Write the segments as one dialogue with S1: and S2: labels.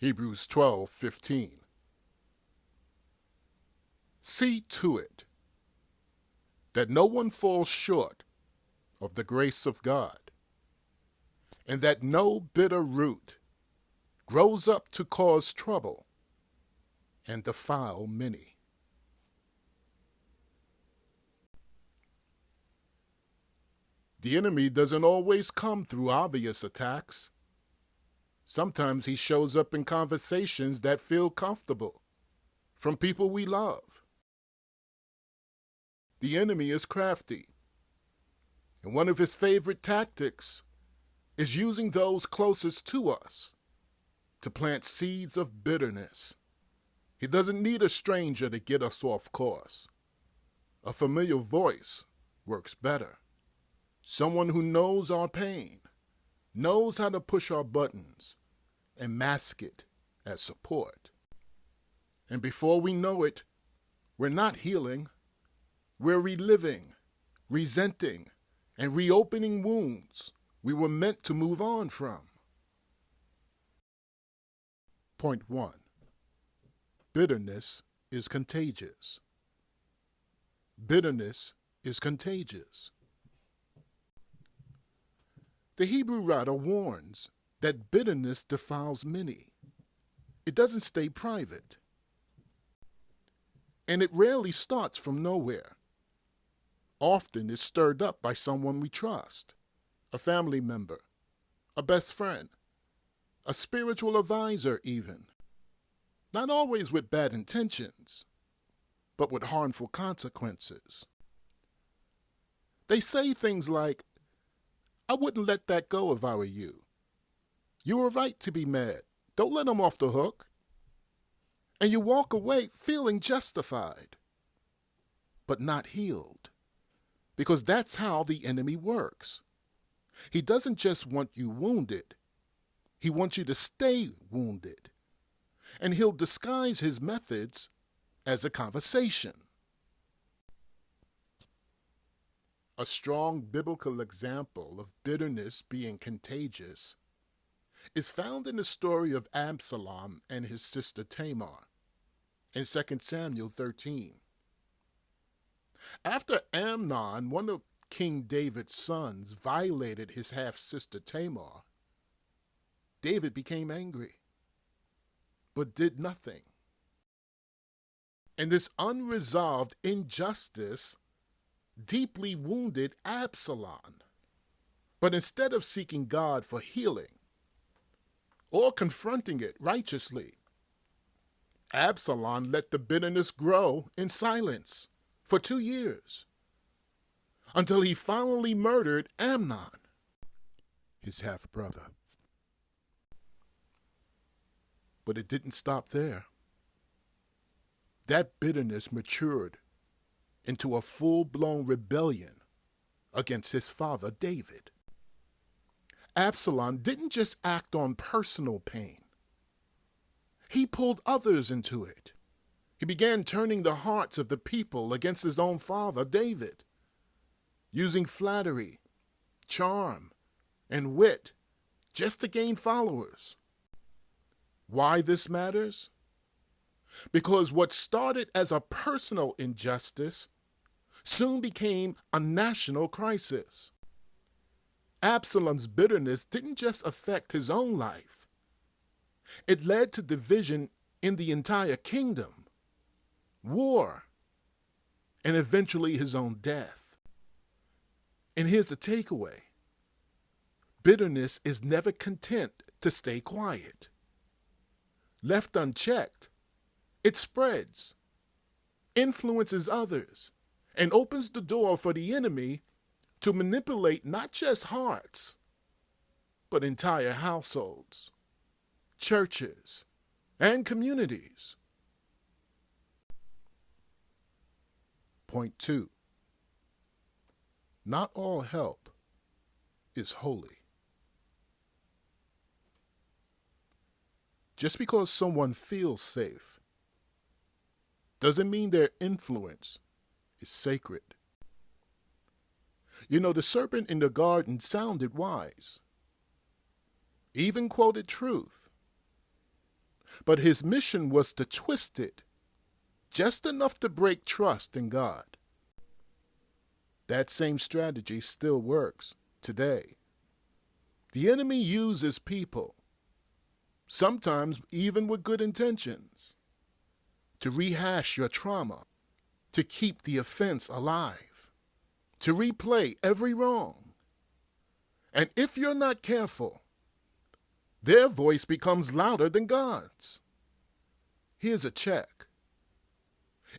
S1: Hebrews 12:15. See to it that no one falls short of the grace of God, and that no bitter root grows up to cause trouble and defile many. The enemy doesn't always come through obvious attacks. Sometimes he shows up in conversations that feel comfortable from people we love. The enemy is crafty, and one of his favorite tactics is using those closest to us to plant seeds of bitterness. He doesn't need a stranger to get us off course. A familiar voice works better. Someone who knows our pain, knows how to push our buttons and mask it as support. And before we know it, we're not healing. We're reliving, resenting, and reopening wounds we were meant to move on from. Point 1. Bitterness is contagious. Bitterness is contagious. The Hebrew writer warns that bitterness defiles many. It doesn't stay private. And it rarely starts from nowhere. Often it's stirred up by someone we trust, a family member, a best friend, a spiritual advisor even. Not always with bad intentions, but with harmful consequences. They say things like, "I wouldn't let that go if I were you. You were right to be mad. Don't let him off the hook." And you walk away feeling justified, but not healed. Because that's how the enemy works. He doesn't just want you wounded. He wants you to stay wounded. And he'll disguise his methods as a conversation. A strong biblical example of bitterness being contagious is found in the story of Absalom and his sister Tamar in 2 Samuel 13. After Amnon, one of King David's sons, violated his half-sister Tamar, David became angry, but did nothing. And this unresolved injustice deeply wounded Absalom. But instead of seeking God for healing or confronting it righteously, Absalom let the bitterness grow in silence for 2 years, until he finally murdered Amnon, his half-brother. But it didn't stop there. That bitterness matured into a full-blown rebellion against his father David. Absalom didn't just act on personal pain. He pulled others into it. He began turning the hearts of the people against his own father, David, using flattery, charm, and wit just to gain followers. Why this matters? Because what started as a personal injustice soon became a national crisis. Absalom's bitterness didn't just affect his own life. It led to division in the entire kingdom, war, and eventually his own death. And here's the takeaway. Bitterness is never content to stay quiet. Left unchecked, it spreads, influences others, and opens the door for the enemy to manipulate not just hearts, but entire households, churches, and communities. Point 2. Not all help is holy. Just because someone feels safe doesn't mean their influence is sacred. You know, the serpent in the garden sounded wise, even quoted truth. But his mission was to twist it just enough to break trust in God. That same strategy still works today. The enemy uses people, sometimes even with good intentions, to rehash your trauma, to keep the offense alive, to replay every wrong. And if you're not careful, their voice becomes louder than God's. Here's a check.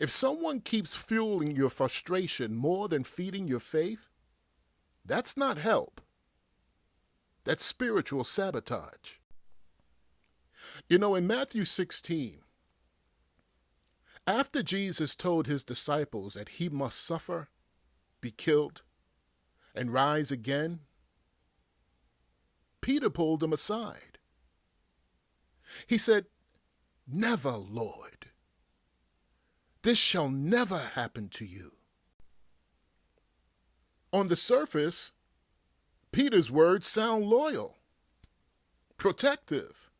S1: If someone keeps fueling your frustration more than feeding your faith, that's not help. That's spiritual sabotage. You know, in Matthew 16, after Jesus told his disciples that he must suffer, be killed, and rise again, Peter pulled him aside. He said, "Never, Lord. This shall never happen to you." On the surface, Peter's words sound loyal, protective,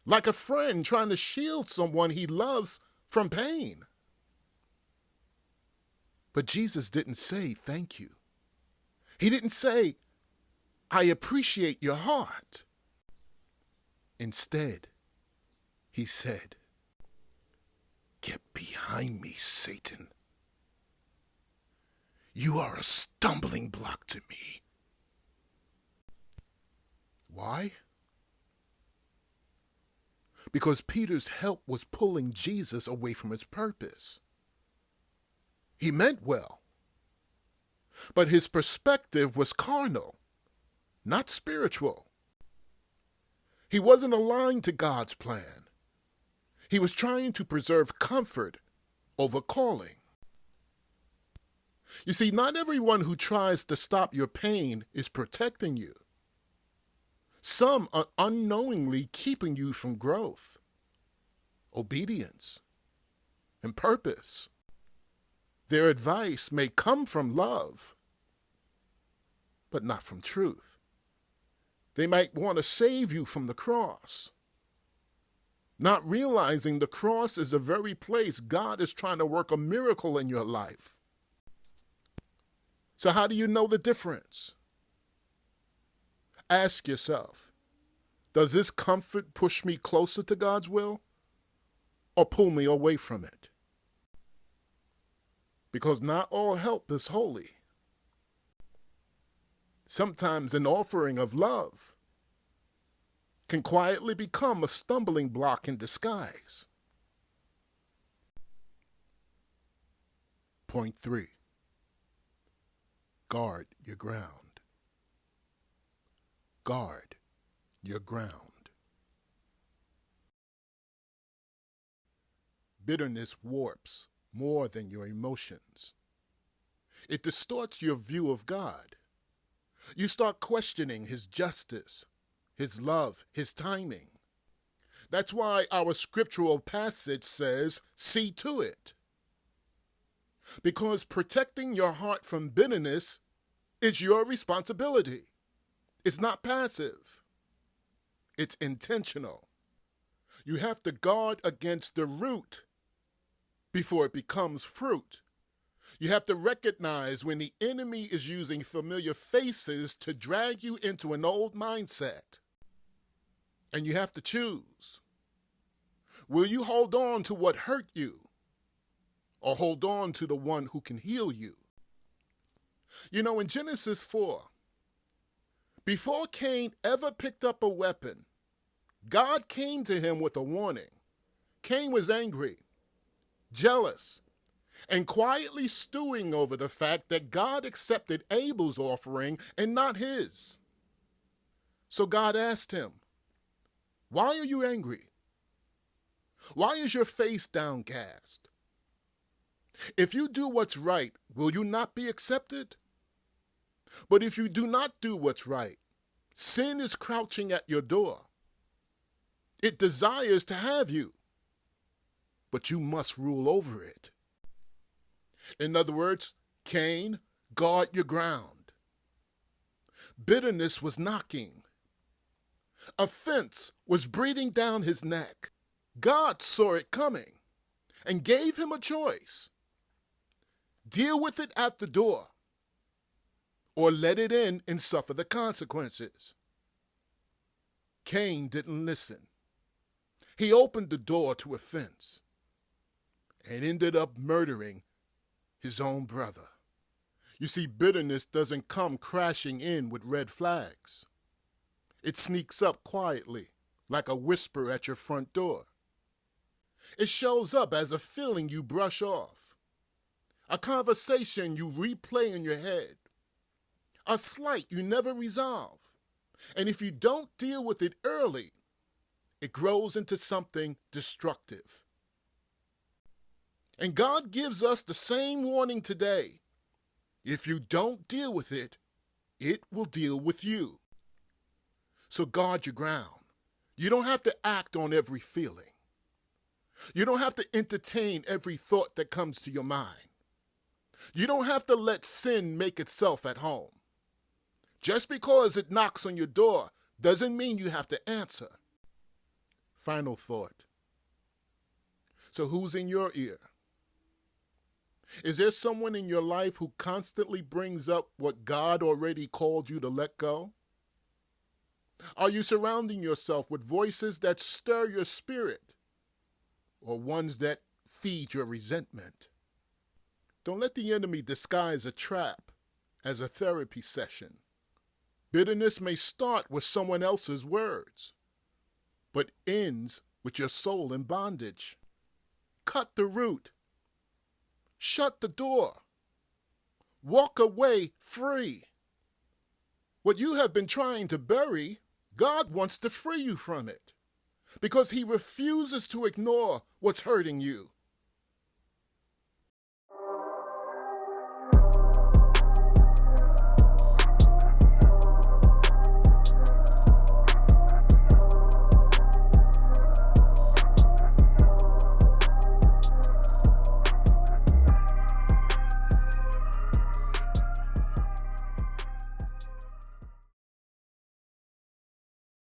S1: like a friend trying to shield someone he loves from pain. But Jesus didn't say thank you. He didn't say, "I appreciate your heart." Instead, he said, "Get behind me, Satan. You are a stumbling block to me." Why? Because Peter's help was pulling Jesus away from his purpose. He meant well, but his perspective was carnal, not spiritual. He wasn't aligned to God's plan. He was trying to preserve comfort over calling. You see, not everyone who tries to stop your pain is protecting you. Some are unknowingly keeping you from growth, obedience, and purpose. Their advice may come from love, but not from truth. They might want to save you from the cross, not realizing the cross is the very place God is trying to work a miracle in your life. So how do you know the difference? Ask yourself, does this comfort push me closer to God's will or pull me away from it? Because not all help is holy. Sometimes an offering of love can quietly become a stumbling block in disguise. Point 3. Guard your ground. Guard your ground. Bitterness warps more than your emotions. It distorts your view of God. You start questioning his justice, his love, his timing. That's why our scriptural passage says, "See to it." Because protecting your heart from bitterness is your responsibility. It's not passive. It's intentional. You have to guard against the root before it becomes fruit. You have to recognize when the enemy is using familiar faces to drag you into an old mindset. And you have to choose. Will you hold on to what hurt you or hold on to the one who can heal you? You know, in Genesis 4, before Cain ever picked up a weapon, God came to him with a warning. Cain was angry, jealous, and quietly stewing over the fact that God accepted Abel's offering and not his. So God asked him, "Why are you angry? Why is your face downcast? If you do what's right, will you not be accepted? But if you do not do what's right, sin is crouching at your door. It desires to have you, but you must rule over it." In other words, Cain, guard your ground. Bitterness was knocking. Offense was breathing down his neck. God saw it coming and gave him a choice. Deal with it at the door, or let it in and suffer the consequences. Cain didn't listen. He opened the door to offense and ended up murdering his own brother. You see, bitterness doesn't come crashing in with red flags. It sneaks up quietly, like a whisper at your front door. It shows up as a feeling you brush off, a conversation you replay in your head, a slight you never resolve. And if you don't deal with it early, it grows into something destructive. And God gives us the same warning today. If you don't deal with it, it will deal with you. So guard your ground. You don't have to act on every feeling. You don't have to entertain every thought that comes to your mind. You don't have to let sin make itself at home. Just because it knocks on your door doesn't mean you have to answer. Final thought. So who's in your ear? Is there someone in your life who constantly brings up what God already called you to let go? Are you surrounding yourself with voices that stir your spirit, or ones that feed your resentment? Don't let the enemy disguise a trap as a therapy session. Bitterness may start with someone else's words, but ends with your soul in bondage. Cut the root. Shut the door. Walk away free. What you have been trying to bury, God wants to free you from it, because he refuses to ignore what's hurting you.